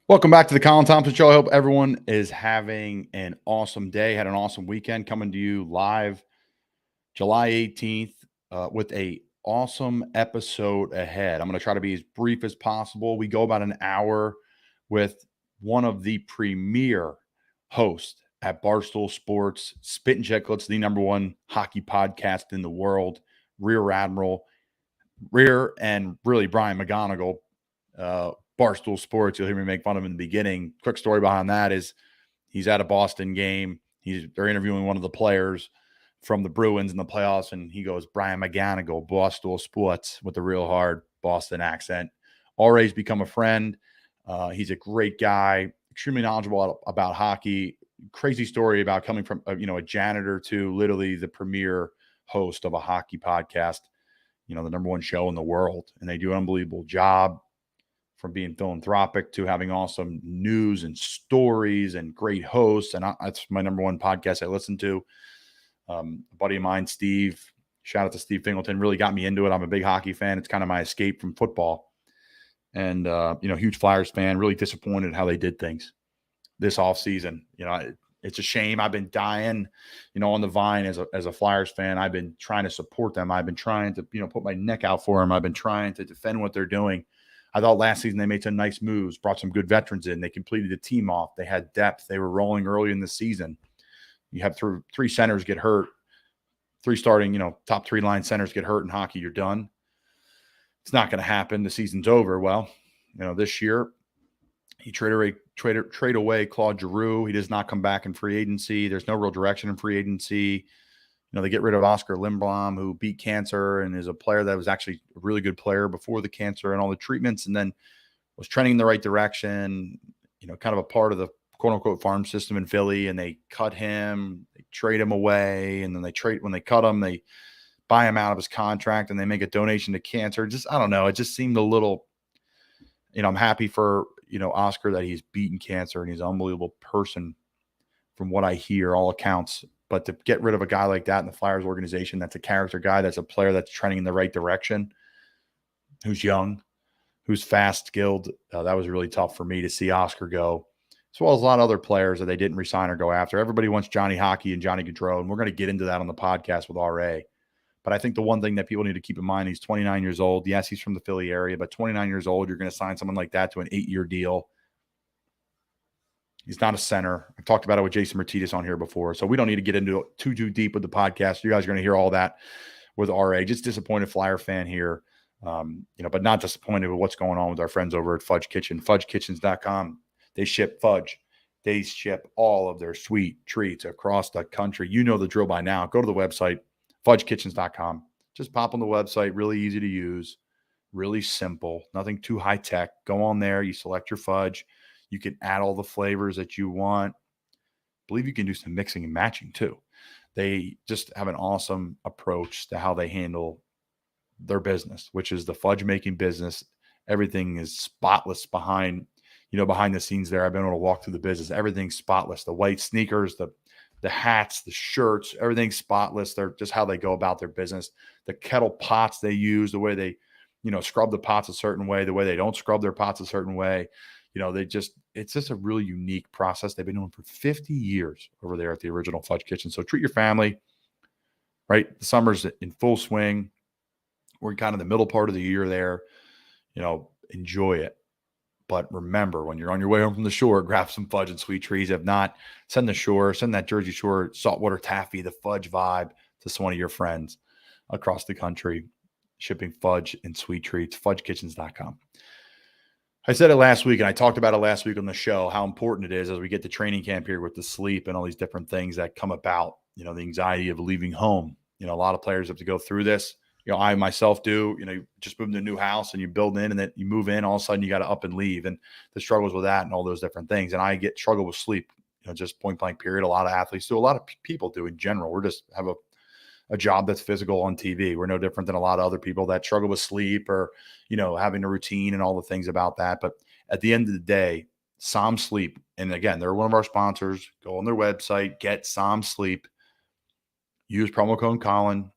Welcome back to the Colin Thompson Show. I hope everyone is having an awesome day, had an awesome weekend. Coming to you live July 18th with a awesome episode ahead. I'm going to try to be as brief as possible. We go about an hour with one of the premier hosts at Barstool Sports, Spittin' Chiclets, the number one hockey podcast in the world, Admiral, and really Brian McGonigal. Barstool Sports. You'll hear me make fun of him in the beginning. Quick story behind that is he's at a Boston game. They're interviewing one of the players from the Bruins in the playoffs, and he goes, Brian McGonigal, Barstool Sports, with a real hard Boston accent. RA's become a friend. He's a great guy, extremely knowledgeable about hockey. Crazy story about coming from a janitor to literally the premier host of a hockey podcast, the number one show in the world, and they do an unbelievable job. From being philanthropic to having awesome news and stories and great hosts. And that's my number one podcast I listen to. A buddy of mine, Steve, shout out to Steve Fingleton, really got me into it. I'm a big hockey fan. It's kind of my escape from football. And, huge Flyers fan, really disappointed how they did things this offseason. It's a shame. I've been dying, on the vine as a Flyers fan. I've been trying to support them. I've been trying to, put my neck out for them. I've been trying to defend what they're doing. I thought last season they made some nice moves, brought some good veterans in. They completed the team off. They had depth. They were rolling early in the season. You have three centers get hurt, three starting, top three line centers get hurt in hockey. You're done. It's not going to happen. The season's over. Well, this year he trade away Claude Giroux. He does not come back in free agency. There's no real direction in free agency. They get rid of Oscar Lindblom, who beat cancer and is a player that was actually a really good player before the cancer and all the treatments, and then was trending in the right direction, kind of a part of the quote-unquote farm system in Philly, and they cut him, they trade him away, and then when they cut him, they buy him out of his contract, and they make a donation to cancer. I don't know. It just seemed a little, I'm happy for, Oscar that he's beaten cancer, and he's an unbelievable person from what I hear, all accounts. But to get rid of a guy like that in the Flyers organization, that's a character guy, that's a player that's trending in the right direction, who's young, who's fast, skilled, that was really tough for me to see Oscar go, as well as a lot of other players that they didn't resign or go after. Everybody wants Johnny Hockey and Johnny Gaudreau, and we're going to get into that on the podcast with RA. But I think the one thing that people need to keep in mind, he's 29 years old. Yes, he's from the Philly area, but 29 years old, you're going to sign someone like that to an 8-year deal. He's not a center. I've talked about it with Jason Martinez on here before, so we don't need to get into it too deep with the podcast. You guys are going to hear all that with RA. Just disappointed Flyer fan here, but not disappointed with what's going on with our friends over at Fudge Kitchen. FudgeKitchens.com. They ship fudge. They ship all of their sweet treats across the country. You know the drill by now. Go to the website, FudgeKitchens.com. Just pop on the website. Really easy to use. Really simple. Nothing too high tech. Go on there. You select your fudge. You can add all the flavors that you want. I believe you can do some mixing and matching too. They just have an awesome approach to how they handle their business, which is the fudge making business. Everything is spotless behind the scenes there. I've been able to walk through the business. Everything's spotless. The white sneakers, the hats, the shirts, everything's spotless. They're just how they go about their business. The kettle pots they use, the way they, scrub the pots a certain way, the way they don't scrub their pots a certain way. It's just a really unique process. They've been doing for 50 years over there at the original Fudge Kitchen. So treat your family, right? The summer's in full swing. We're kind of the middle part of the year there, enjoy it. But remember, when you're on your way home from the shore, grab some fudge and sweet treats. If not, send that Jersey Shore saltwater taffy, the fudge vibe to one of your friends across the country, shipping fudge and sweet treats, FudgeKitchens.com. I said it last week, and I talked about it last week on the show, how important it is as we get to training camp here with the sleep and all these different things that come about, the anxiety of leaving home. A lot of players have to go through this. I myself do, you just moved to a new house and you build in and then you move in, all of a sudden you got to up and leave, and the struggles with that and all those different things. And I struggle with sleep, just point blank period. A lot of athletes do, a lot of people do in general. We're just have a job that's physical on TV. We're no different than a lot of other people that struggle with sleep or, having a routine and all the things about that. But at the end of the day, Som Sleep, and again, they're one of our sponsors. Go on their website, get Som Sleep, use promo code Colin.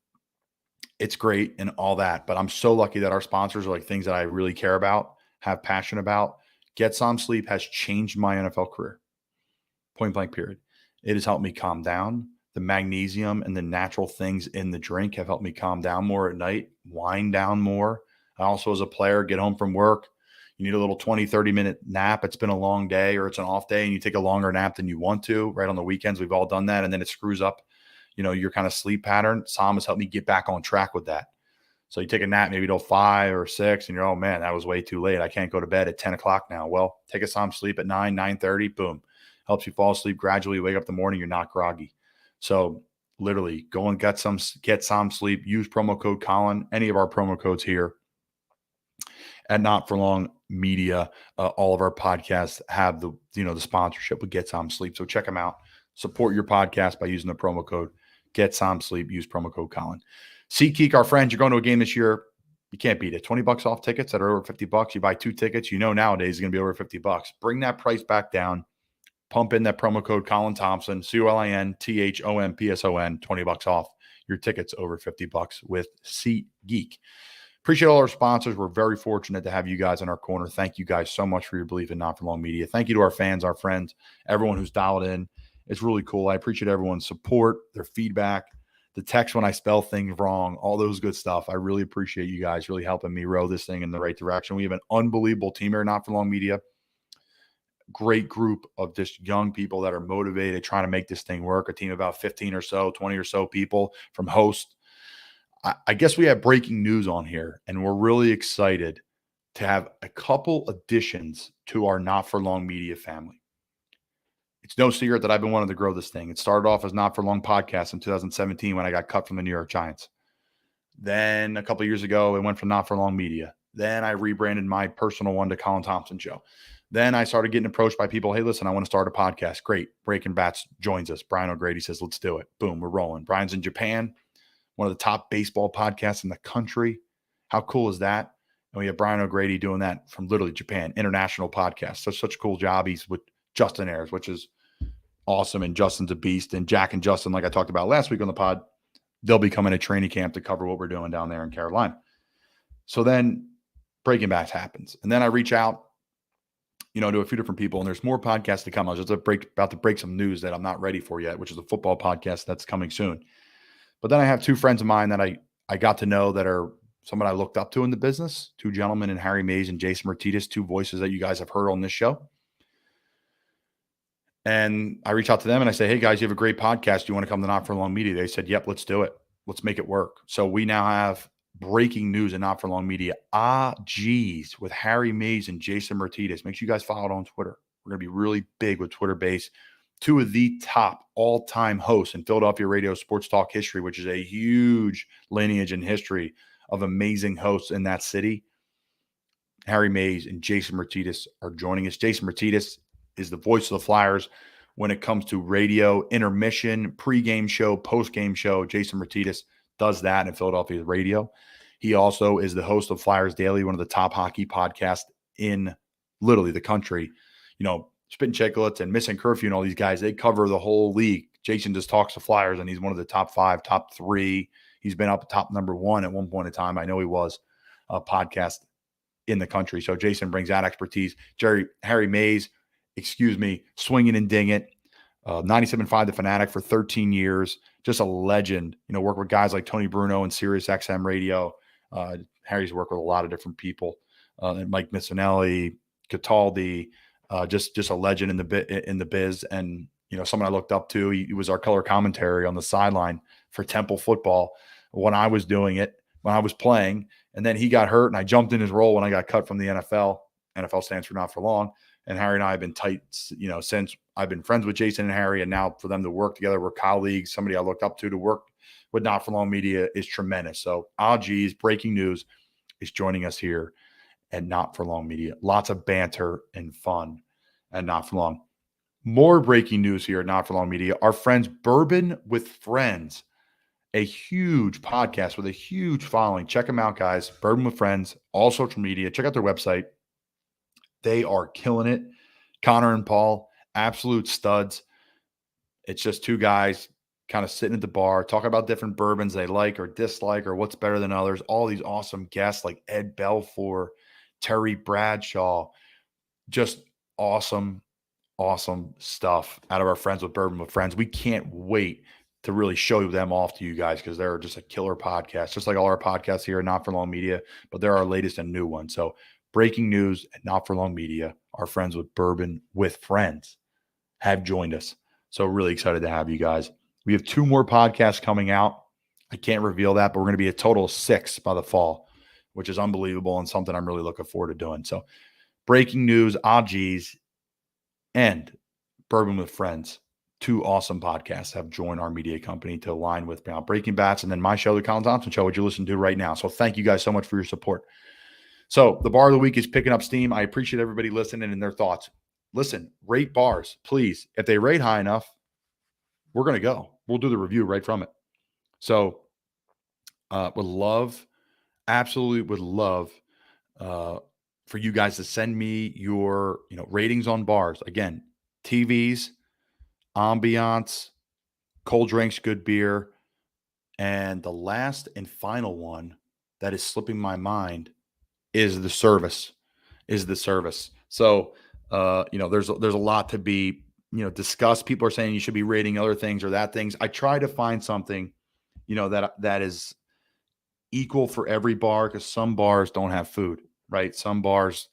It's great and all that. But I'm so lucky that our sponsors are like things that I really care about, have passion about. Get Some Sleep has changed my NFL career. Point blank period. It has helped me calm down. The magnesium and the natural things in the drink have helped me calm down more at night, wind down more. I also, as a player, get home from work. You need a little 20, 30-minute nap. It's been a long day or it's an off day and you take a longer nap than you want to, right? On the weekends, we've all done that. And then it screws up, your kind of sleep pattern. Som has helped me get back on track with that. So you take a nap maybe till 5 or 6 and you're, oh man, that was way too late. I can't go to bed at 10 o'clock now. Well, take a Som sleep at 9, 9:30, boom. Helps you fall asleep gradually. Wake up in the morning, you're not groggy. So literally go and get some sleep. Use promo code Colin. Any of our promo codes here at Not For Long Media. All of our podcasts have the sponsorship with Get Some Sleep. So check them out. Support your podcast by using the promo code Get Some Sleep. Use promo code Colin. SeatGeek, our friends, you're going to a game this year. You can't beat it. $20 off tickets that are over $50. You buy 2 tickets. Nowadays it's going to be over $50. Bring that price back down. Pump in that promo code Colin Thompson, COLINTHOMPSON, $20 off your tickets over $50 with SeatGeek. Appreciate all our sponsors. We're very fortunate to have you guys in our corner. Thank you guys so much for your belief in Not For Long Media. Thank you to our fans, our friends, everyone who's dialed in. It's really cool. I appreciate everyone's support, their feedback, the text when I spell things wrong, all those good stuff. I really appreciate you guys really helping me row this thing in the right direction. We have an unbelievable team here at Not For Long Media. Great group of just young people that are motivated, trying to make this thing work. A team of about 15 or so, 20 or so people from host. I guess we have breaking news on here, and we're really excited to have a couple additions to our Not For Long Media family. It's no secret that I've been wanting to grow this thing. It started off as Not For Long Podcast in 2017 when I got cut from the New York Giants. Then a couple of years ago, it went from Not For Long Media. Then I rebranded my personal one to Colin Thompson Show. Then I started getting approached by people. Hey, listen, I want to start a podcast. Great. Breaking Bats joins us. Brian O'Grady says, let's do it. Boom, we're rolling. Brian's in Japan, one of the top baseball podcasts in the country. How cool is that? And we have Brian O'Grady doing that from literally Japan, international podcast. Such a cool job. He's with Justin Ayers, which is awesome. And Justin's a beast. And Jack and Justin, like I talked about last week on the pod, they'll be coming to training camp to cover what we're doing down there in Carolina. So then Breaking Bats happens. And then I reach out, to a few different people, and there's more podcasts to come. I was just about to break some news that I'm not ready for yet, which is a football podcast that's coming soon. But then I have 2 friends of mine that I got to know that are someone I looked up to in the business, 2 gentlemen, in Harry Mays and Jason Martinez, 2 voices that you guys have heard on this show. And I reach out to them and I say, hey guys, you have a great podcast. Do you want to come to Not For Long Media? They said, yep, let's do it. Let's make it work. So we now have breaking news in Not For Long Media. Geez, with Harry Mays and Jason Martinez. Make sure you guys follow it on Twitter. We're going to be really big with Twitter base. 2 of the top all-time hosts in Philadelphia radio sports talk history, which is a huge lineage and history of amazing hosts in that city. Harry Mays and Jason Martinez are joining us. Jason Martinez is the voice of the Flyers when it comes to radio, intermission, pregame show, postgame show. Jason Martinez does that in Philadelphia radio. He also is the host of Flyers Daily, one of the top hockey podcasts in literally the country. Spittin' Chiclets and Missing Curfew and all these guys, they cover the whole league. Jason just talks to Flyers, and he's one of the top 5, top 3. He's been up top number 1 at one point in time. I know he was a podcast in the country. So Jason brings that expertise. Harry Mays, swinging and ding it. 97.5 The Fanatic for 13 years. Just a legend. Work with guys like Tony Bruno and Sirius XM Radio. Harry's worked with a lot of different people. Mike Missinelli, Cataldi, just a legend in the biz. And, someone I looked up to. He was our color commentary on the sideline for Temple football when I was doing it, when I was playing. And then he got hurt and I jumped in his role when I got cut from the NFL. NFL stands for Not For Long. And Harry and I have been tight, since I've been friends with Jason and Harry. And now for them to work together, we're colleagues. Somebody I looked up to work with Not For Long Media is tremendous. So, geez, breaking news is joining us here at Not For Long Media. Lots of banter and fun at Not For Long. More breaking news here at Not For Long Media. Our friends Bourbon with Friends, a huge podcast with a huge following. Check them out, guys. Bourbon with Friends, all social media. Check out their website. They are killing it. Connor and Paul, absolute studs. It's just 2 guys kind of sitting at the bar, talking about different bourbons they like or dislike or what's better than others. All these awesome guests like Ed Belfour, Terry Bradshaw, just awesome, awesome stuff out of our friends with Bourbon with Friends. We can't wait to really show them off to you guys because they're just a killer podcast, just like all our podcasts here at Not For Long Media, but they're our latest and new one. So breaking news at Not For Long Media, our friends with Bourbon with Friends have joined us. So really excited to have you guys. We have 2 more podcasts coming out. I can't reveal that, but we're going to be a total of 6 by the fall, which is unbelievable and something I'm really looking forward to doing. So breaking news, geez, and Bourbon with Friends, 2 awesome podcasts have joined our media company to align with Breaking Bats and then my show, The Colin Thompson Show, which you listen to right now. So thank you guys so much for your support. So the bar of the week is picking up steam. I appreciate everybody listening and their thoughts. Listen, rate bars, please. If they rate high enough, we're going to go. We'll do the review right from it. So absolutely would love for you guys to send me your ratings on bars. Again, TVs, ambiance, cold drinks, good beer. And the last and final one that is slipping my mind is the service. So, there's a lot to be, discussed. People are saying you should be rating other things or that things. I try to find something, that is equal for every bar because some bars don't have food, right? Some bars,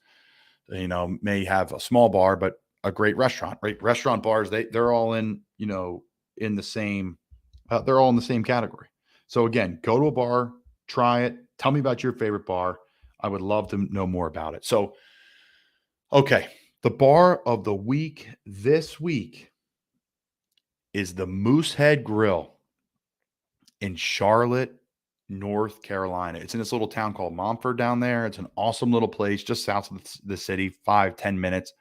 may have a small bar, but a great restaurant, right? Restaurant bars, they're all in, in the same, they're all in the same category. So again, go to a bar, try it. Tell me about your favorite bar. I would love to know more about it. So, okay. The bar of the week this week is the Moosehead Grill in Charlotte, North Carolina. It's in this little town called Montford down there. It's an awesome little place just south of the city, 5-10 minutes.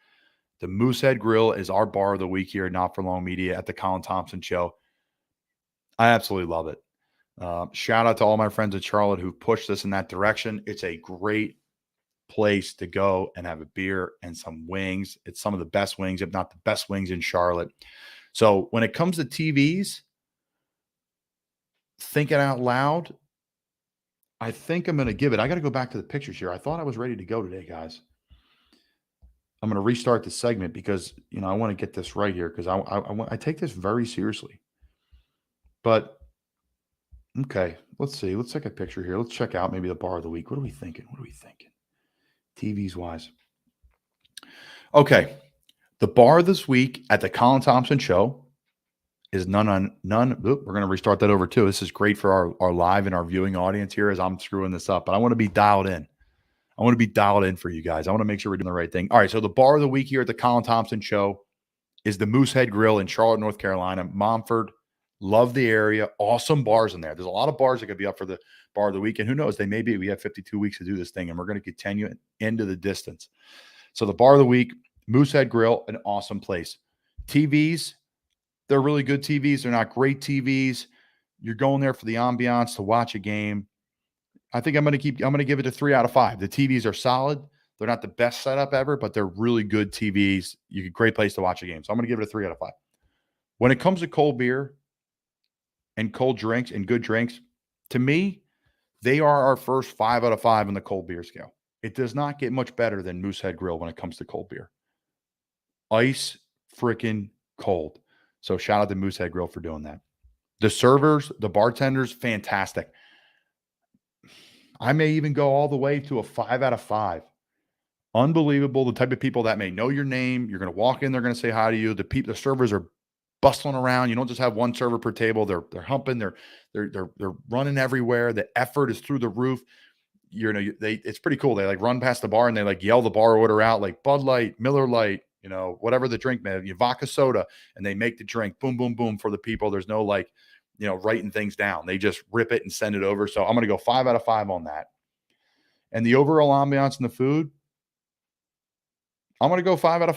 The Moosehead Grill is our bar of the week here at Not For Long Media at the Colin Thompson Show. I absolutely love it. Shout out to all my friends at Charlotte who pushed this in that direction. It's a great place to go and have a beer and some wings. It's some of the best wings, if not the best wings in Charlotte. So when it comes to TVs, thinking out loud, I think I'm going to give it. I got to go back to the pictures here. I thought I was ready to go today, guys. I'm going to restart the segment because, I want to get this right here because I take this very seriously. But, okay, let's see. Let's take a picture here. Let's check out maybe the bar of the week. What are we thinking? TVs wise. Okay. The bar this week at the Colin Thompson Show is none. We're going to restart that over too. This is great for our live and our viewing audience here as I'm screwing this up, but I want to be dialed in. I want to be dialed in for you guys. I want to make sure we're doing the right thing. All right. So the bar of the week here at the Colin Thompson Show is the Moosehead Grill in Charlotte, North Carolina, Montford. Love the area. Awesome bars in there. There's a lot of bars that could be up for the bar of the week. And who knows, we have 52 weeks to do this thing and we're going to continue into the distance. So the bar of the week, Moosehead Grill, an awesome place. TVs, they're really good TVs. They're not great TVs. You're going there for the ambiance to watch a game. I think I'm going to give it a 3 out of 5. The TVs are solid. They're not the best setup ever, but they're really good TVs. Great place to watch a game. So I'm going to give it a 3 out of 5. When it comes to cold beer and cold drinks and good drinks, to me, they are our first 5 out of 5 on the cold beer scale. It does not get much better than Moosehead Grill when it comes to cold beer. Ice freaking cold. So shout out to Moosehead Grill for doing that. The servers, the bartenders, fantastic. I may even go all the way to a 5 out of 5. Unbelievable. The type of people that may know your name. You're going to walk in, they're going to say hi to you. The servers are bustling around. You don't just have one server per table. They're humping. They're running everywhere. The effort is through the roof. It's pretty cool. They run past the bar and they yell the bar order out like Bud Light, Miller Light, whatever the drink may be, vodka soda, and they make the drink boom, boom, boom for the people. There's no writing things down. They just rip it and send it over. So I'm going to go 5 out of 5 on that. And the overall ambiance and the food, I'm going to go 5 out of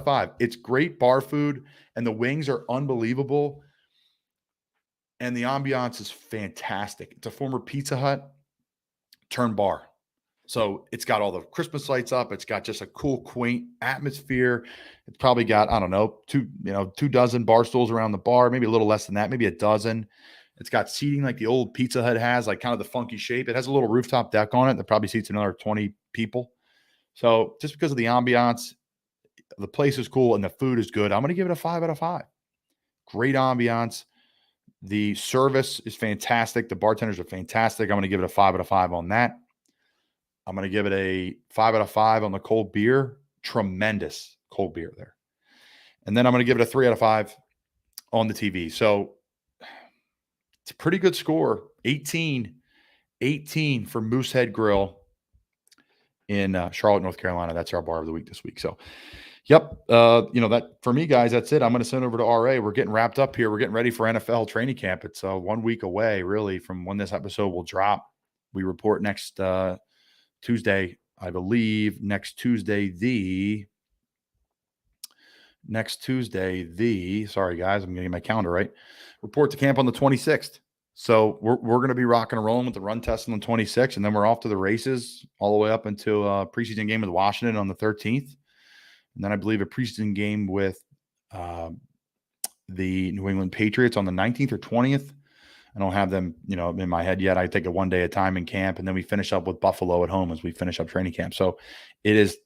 5. It's great bar food and the wings are unbelievable. And the ambiance is fantastic. It's a former Pizza Hut turned bar. So it's got all the Christmas lights up. It's got just a cool, quaint atmosphere. It's probably got, I don't know, 2 dozen bar stools around the bar, maybe a little less than that, maybe a dozen. It's got seating like the old Pizza Hut has, kind of the funky shape. It has a little rooftop deck on it that probably seats another 20 people. So just because of the ambiance, the place is cool and the food is good, I'm going to give it a 5 out of 5. Great ambiance. The service is fantastic. The bartenders are fantastic. I'm going to give it a 5 out of 5 on that. I'm going to give it a 5 out of 5 on the cold beer. Tremendous cold beer there. And then I'm going to give it a 3 out of 5 on the TV. So it's a pretty good score. 18 for Moosehead Grill in Charlotte, North Carolina. That's our bar of the week this week. So, yep. That for me, guys, that's it. I'm going to send over to RA. We're getting wrapped up here. We're getting ready for NFL training camp. It's 1 week away, really, from when this episode will drop. We report next Tuesday, I believe. Next Tuesday, sorry, guys, I'm getting my calendar right. Report to camp on the 26th. So we're going to be rocking and rolling with the run test on the 26th, and then we're off to the races all the way up into a preseason game with Washington on the 13th. And then I believe a preseason game with the New England Patriots on the 19th or 20th. I don't have them, in my head yet. I take it one day at a time in camp, and then we finish up with Buffalo at home as we finish up training camp. So it is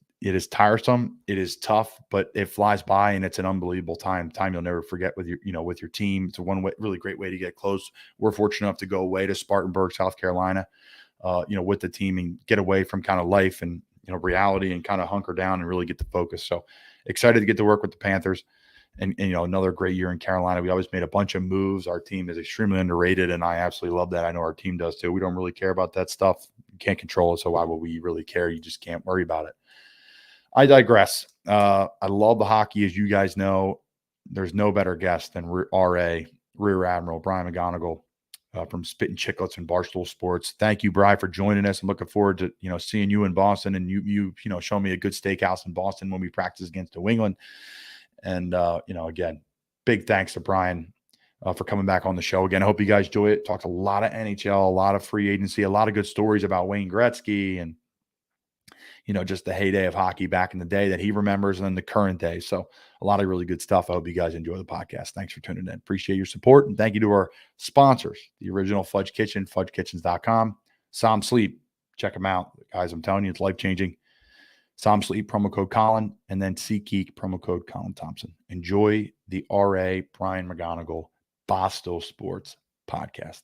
tiresome. It is tough, but it flies by, and it's an unbelievable time you'll never forget with your team. It's a really great way to get close. We're fortunate enough to go away to Spartanburg, South Carolina, with the team and get away from kind of life and, reality and kind of hunker down and really get the focus. So excited to get to work with the Panthers and another great year in Carolina. We always made a bunch of moves. Our team is extremely underrated, and I absolutely love that. I know our team does too. We don't really care about that stuff. You can't control it, so why would we really care? You just can't worry about it. I digress. I love the hockey, as you guys know. There's no better guest than RA, Rear Admiral Brian McGonigal from Spittin, Chiclets, and Barstool Sports. Thank you, Brian, for joining us. I'm looking forward to seeing you in Boston, and you show me a good steakhouse in Boston when we practice against New England. And again, big thanks to Brian for coming back on the show again. I hope you guys enjoy it. Talked a lot of NHL, a lot of free agency, a lot of good stories about Wayne Gretzky and just the heyday of hockey back in the day that he remembers, and then the current day. So a lot of really good stuff. I hope you guys enjoy the podcast. Thanks for tuning in. Appreciate your support. And thank you to our sponsors, the original Fudge Kitchen, fudgekitchens.com, Som Sleep. Check them out. Guys, I'm telling you, it's life-changing. Som Sleep, promo code Colin, and then SeatGeek, promo code Colin Thompson. Enjoy the RA Brian McGonigal Barstool Sports podcast.